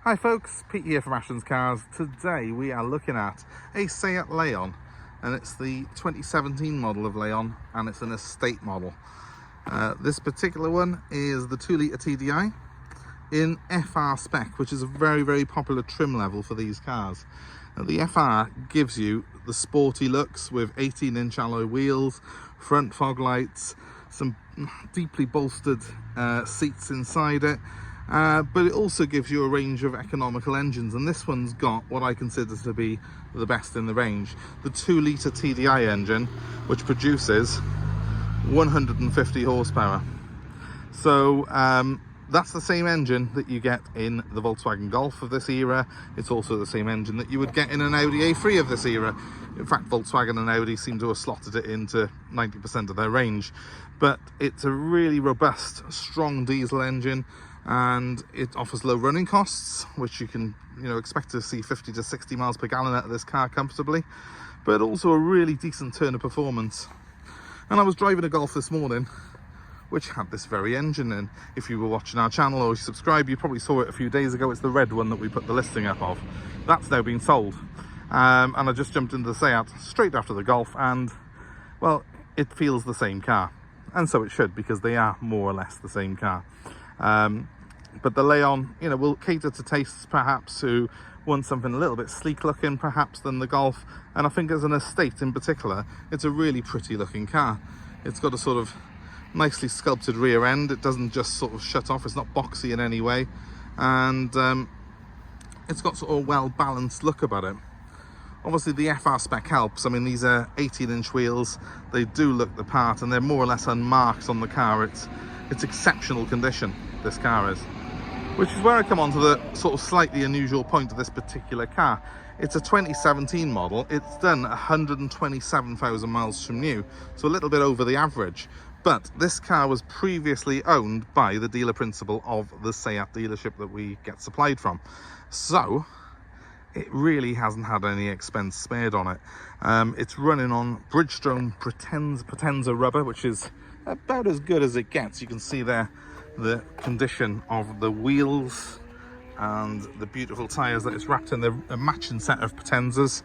Hi folks, Pete here from Ashton's Cars. Today we are looking at a Seat Leon, and it's the 2017 model of Leon, and it's an estate model. This particular one is the 2 litre TDI in FR spec, which is a very popular trim level for these cars. Now, the FR gives you the sporty looks with 18-inch alloy wheels, front fog lights, some deeply bolstered seats inside it, but it also gives you a range of economical engines, and this one's got what I consider to be the best in the range. The 2 litre TDI engine, which produces 150 horsepower. So that's the same engine that you get in the Volkswagen Golf of this era. It's also the same engine that you would get in an Audi A3 of this era. In fact, Volkswagen and Audi seem to have slotted it into 90% of their range. But it's a really robust, strong diesel engine, and it offers low running costs, which you can expect to see 50 to 60 miles per gallon out of this car comfortably, but also a really decent turn of performance. And I was driving a Golf this morning which had this very engine in. If you were watching our channel or you subscribe, you probably saw it a few days ago. It's the red one that we put the listing up of. That's now been sold. And I just jumped into the Seat straight after the Golf, and well, it feels the same car. And so it should, because they are more or less the same car. But the Leon, will cater to tastes perhaps who want something a little bit sleek looking perhaps than the Golf. And I think as an estate in particular, it's a really pretty looking car. It's got a sort of nicely sculpted rear end. It doesn't just sort of shut off. It's not boxy in any way, and it's got sort of a well balanced look about it. Obviously the FR spec helps. I mean, these are 18-inch wheels. They do look the part, and they're more or less unmarked on the car. It's exceptional condition, this car is, which is where I come on to the sort of slightly unusual point of this particular car. It's a 2017 model. It's done 127,000 miles from new, so a little bit over the average. But this car was previously owned by the dealer principal of the Seat dealership that we get supplied from. So it really hasn't had any expense spared on it. It's running on Bridgestone Potenza rubber, which is about as good as it gets. You can see there the condition of the wheels and the beautiful tyres that it's wrapped in. They're a matching set of Potenzas.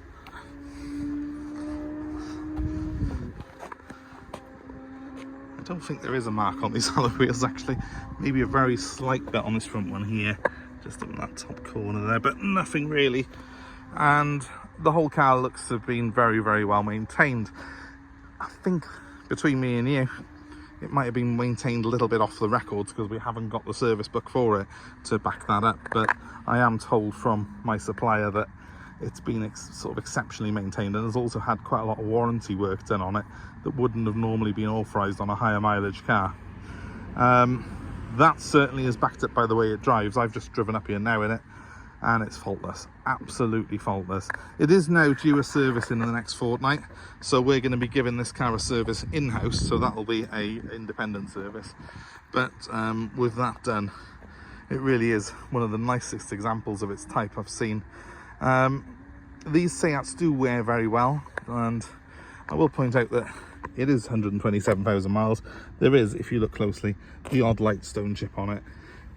I don't think there is a mark on these alloy wheels actually. Maybe a very slight bit on this front one here, just in that top corner there, but nothing really. And the whole car looks to have been very well maintained. I think between me and you, it might have been maintained a little bit off the records because we haven't got the service book for it to back that up, but I am told from my supplier that it's been sort of exceptionally maintained, and has also had quite a lot of warranty work done on it that wouldn't have normally been authorised on a higher mileage car. That certainly is backed up by the way it drives. I've just driven up here now in it, and it's faultless, absolutely faultless. It is now due a service in the next fortnight, so we're going to be giving this car a service in-house, so that'll be a independent service. But with that done, it really is one of the nicest examples of its type I've seen. These Seats do wear very well, and I will point out that it is 127,000 miles. There is, if you look closely, the odd light stone chip on it.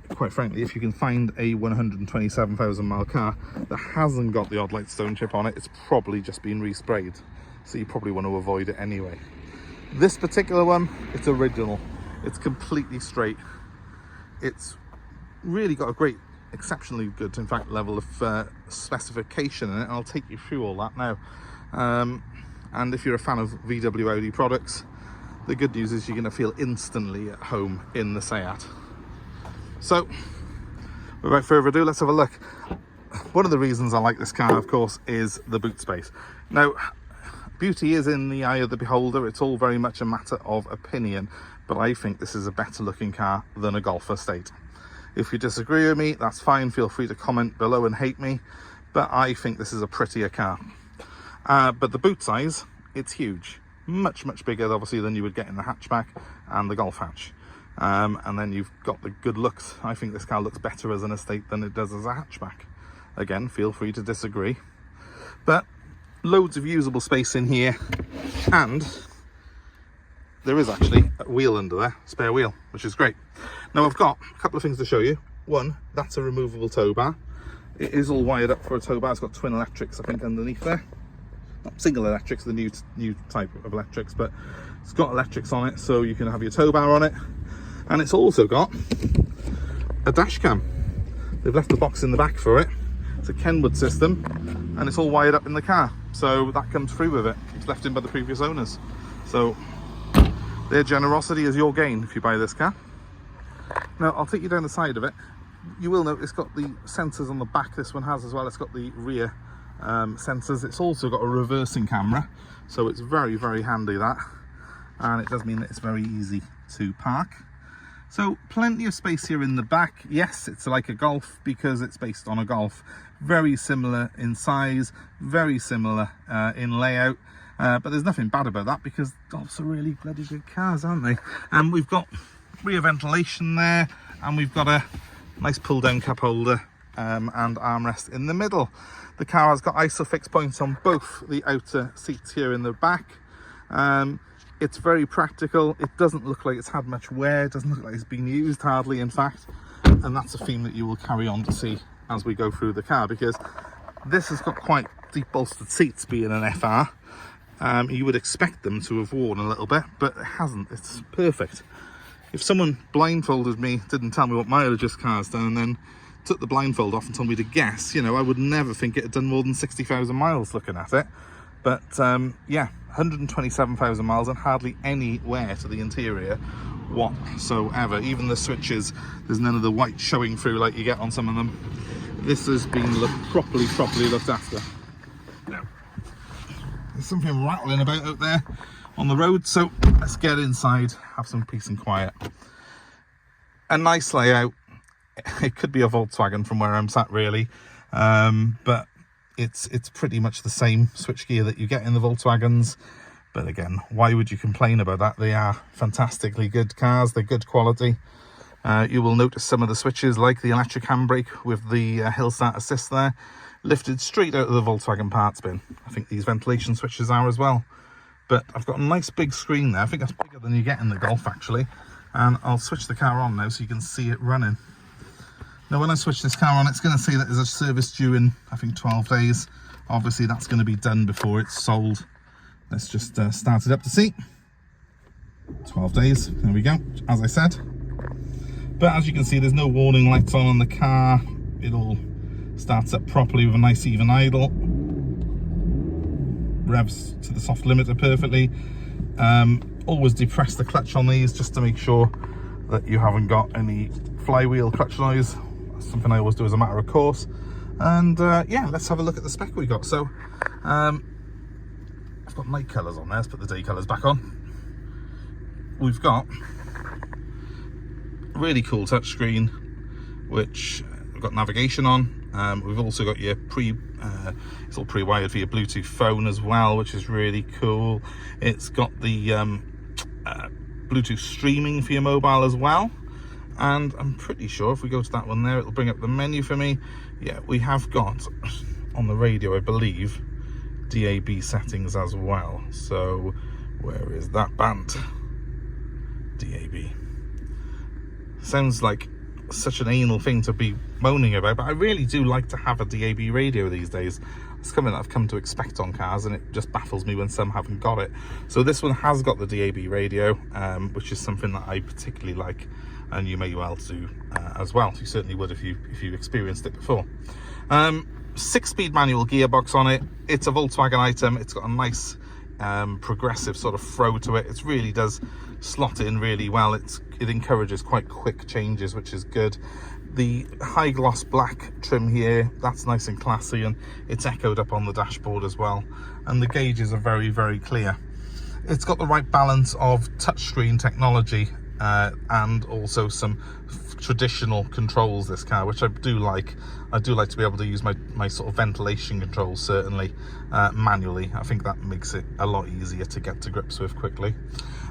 Quite frankly, if you can find a 127,000 mile car that hasn't got the odd light stone chip on it, it's probably just been resprayed, so you probably want to avoid it anyway. This particular one, it's original. It's completely straight. It's really got a great, exceptionally good, in fact, level of specification in it, and I'll take you through all that now. And if you're a fan of VW Audi products, the good news is you're going to feel instantly at home in the Seat. So without further ado, let's have a look. One of the reasons I like this car, of course, is the boot space. Now, beauty is in the eye of the beholder. It's all very much a matter of opinion, but I think this is a better looking car than a Golf estate. If you disagree with me, that's fine. Feel free to comment below and hate me, but I think this is a prettier car. But the boot size, it's huge. Much bigger, obviously, than you would get in the hatchback and the Golf hatch. And then you've got the good looks. I think this car looks better as an estate than it does as a hatchback. Again, feel free to disagree. But loads of usable space in here, and there is actually a wheel under there, spare wheel, which is great. Now I've got a couple of things to show you. one, that's a removable tow bar. It is all wired up for a tow bar. It's got twin electrics, I think, underneath there. Not single electrics, the new type of electrics, but it's got electrics on it, so you can have your tow bar on it. And it's also got a dash cam. They've left the box in the back for it. It's a Kenwood system, and it's all wired up in the car, so that comes free with it. It's left in by the previous owners, so their generosity is your gain if you buy this car. Now I'll take you down the side of it. You will note it's got the sensors on the back. This one has as well. It's got the rear sensors. It's also got a reversing camera, so it's very, very handy, that, and it does mean that it's very easy to park. So plenty of space here in the back. Yes, it's like a Golf because it's based on a Golf. Very similar in size, very similar in layout, but there's nothing bad about that because Golfs are really bloody good cars, aren't they? And we've got rear ventilation there, and we've got a nice pull down cup holder and armrest in the middle. The car has got ISOFIX points on both the outer seats here in the back. It's very practical. It doesn't look like it's had much wear. It doesn't look like it's been used hardly, in fact. And that's a theme that you will carry on to see as we go through the car, because this has got quite deep bolstered seats, being an FR. You would expect them to have worn a little bit, but it hasn't. It's perfect. If someone blindfolded me, didn't tell me what mileage this car's done, and then took the blindfold off and told me to guess, you know, I would never think it had done more than 60,000 miles looking at it. But yeah, 127,000 miles and hardly any wear to the interior whatsoever. Even the switches, there's none of the white showing through like you get on some of them. This has been properly looked after. Now, there's something rattling about out there on the road, so let's get inside, have some peace and quiet. A nice layout. It could be a Volkswagen from where I'm sat, really, but it's pretty much the same switchgear that you get in the Volkswagens. But again, why would you complain about that? They are fantastically good cars. They're good quality. You will notice some of the switches, like the electric handbrake with the hill start assist there, lifted straight out of the Volkswagen parts bin. I think these ventilation switches are as well. But I've got a nice big screen there. I think that's bigger than you get in the Golf, actually. And I'll switch the car on now so you can see it running. Now, when I switch this car on, it's going to say that there's a service due in, I think, 12 days. Obviously, that's going to be done before it's sold. Let's just start it up to see. 12 days. There we go, as I said. But as you can see, there's no warning lights on the car. It all starts up properly with a nice even idle. Revs to the soft limiter perfectly. Always depress the clutch on these just to make sure that you haven't got any flywheel clutch noise. That's something I always do as a matter of course. And yeah, let's have a look at the spec we got. So I've got night colours on there. Let's put the day colours back on. We've got a really cool touchscreen, which we've got navigation on. We've also got your it's all pre-wired for your Bluetooth phone as well, which is really cool. It's got the Bluetooth streaming for your mobile as well. And I'm pretty sure if we go to that one there, it'll bring up the menu for me. Yeah, we have got on the radio, I believe, DAB settings as well. So where is that band? DAB. Sounds like such an anal thing to be moaning about, but I really do like to have a DAB radio these days. It's something that I've come to expect on cars, and it just baffles me when some haven't got it. So this one has got the DAB radio, which is something that I particularly like, and you may well do as well. You certainly would if you experienced it before. 6-speed manual gearbox on it. It's a Volkswagen item. It's got a nice progressive sort of throw to it. It really does slot in really well. It encourages quite quick changes, which is good. The high gloss black trim here, that's nice and classy, and it's echoed up on the dashboard as well. And the gauges are very, very clear. It's got the right balance of touchscreen technology and also some traditional controls, this car, which I do like. I do like to be able to use my sort of ventilation controls, certainly manually. I think that makes it a lot easier to get to grips with quickly.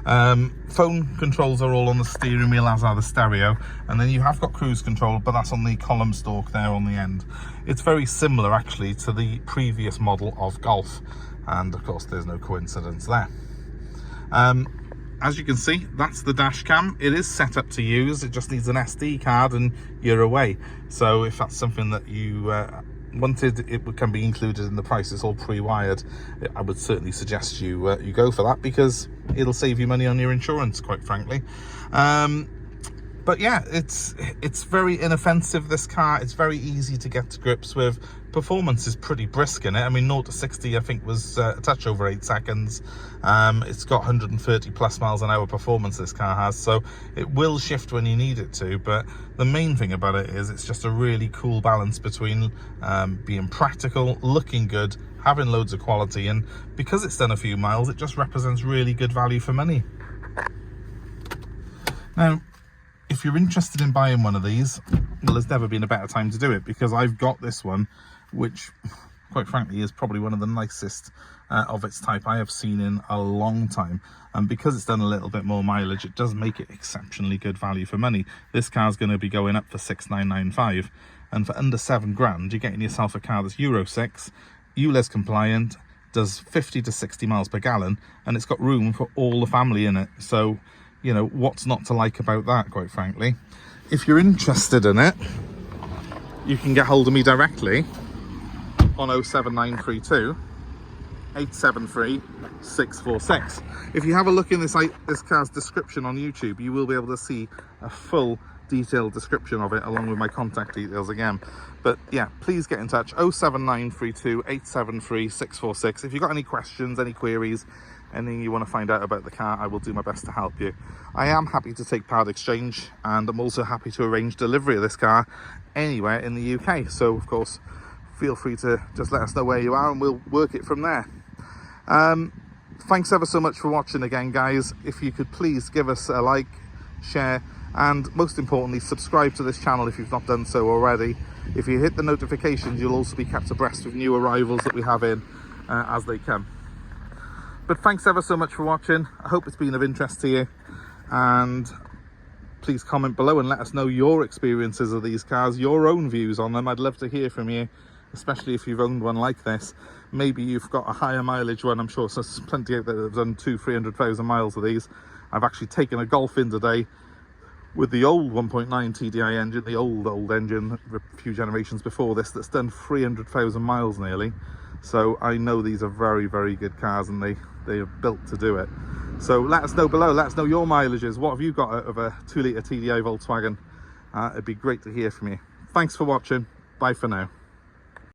Phone controls are all on the steering wheel, as are the stereo, and then you have got cruise control, but that's on the column stalk there on the end. It's very similar actually to the previous model of Golf, and of course there's no coincidence there. as you can see, that's the dash cam. It is set up to use, it just needs an SD card and you're away. So if that's something that you wanted, it can be included in the price. It's all pre-wired. I would certainly suggest you you go for that, because it'll save you money on your insurance, quite frankly. But yeah, it's very inoffensive, this car. It's very easy to get to grips with. Performance is pretty brisk in it. I mean, 0 to 60 I think was a touch over 8 seconds. It's got 130 plus miles an hour performance, this car has, so it will shift when you need it to. But the main thing about it is it's just a really cool balance between being practical, looking good, having loads of quality, and because it's done a few miles, it just represents really good value for money. Now, if you're interested in buying one of these, well, there's never been a better time to do it, because I've got this one, which quite frankly is probably one of the nicest of its type I have seen in a long time. And because it's done a little bit more mileage, it does make it exceptionally good value for money. This car's going to be going up for 6,995, and for under 7 grand you're getting yourself a car that's Euro 6, ULEZ compliant, does 50 to 60 miles per gallon, and it's got room for all the family in it. So, you know, what's not to like about that, quite frankly? If you're interested in it, you can get hold of me directly on 07932 873 646. If you have a look in this car's description on YouTube, you will be able to see a full detailed description of it, along with my contact details again. But yeah, please get in touch. 07932 873 646. If you've got any questions, any queries, anything you want to find out about the car, I will do my best to help you. I am happy to take part exchange, and I'm also happy to arrange delivery of this car anywhere in the UK. So of course, feel free to just let us know where you are and we'll work it from there. Thanks ever so much for watching again, guys. If you could please give us a like, share, and most importantly, subscribe to this channel if you've not done so already. If you hit the notifications, you'll also be kept abreast with new arrivals that we have in as they come. But thanks ever so much for watching. I hope it's been of interest to you, and please comment below and let us know your experiences of these cars, your own views on them. I'd love to hear from you, especially if you've owned one like this. Maybe you've got a higher mileage one. I'm sure there's plenty out there that have done 200,000-300,000 miles of these. I've actually taken a Golf in today with the old 1.9 TDI engine, the old engine, a few generations before this, that's done 300,000 miles nearly. So I know these are very, very good cars, and they are built to do it. So let us know below, let us know your mileages. What have you got out of a 2-litre TDI Volkswagen? It'd be great to hear from you. Thanks for watching. Bye for now.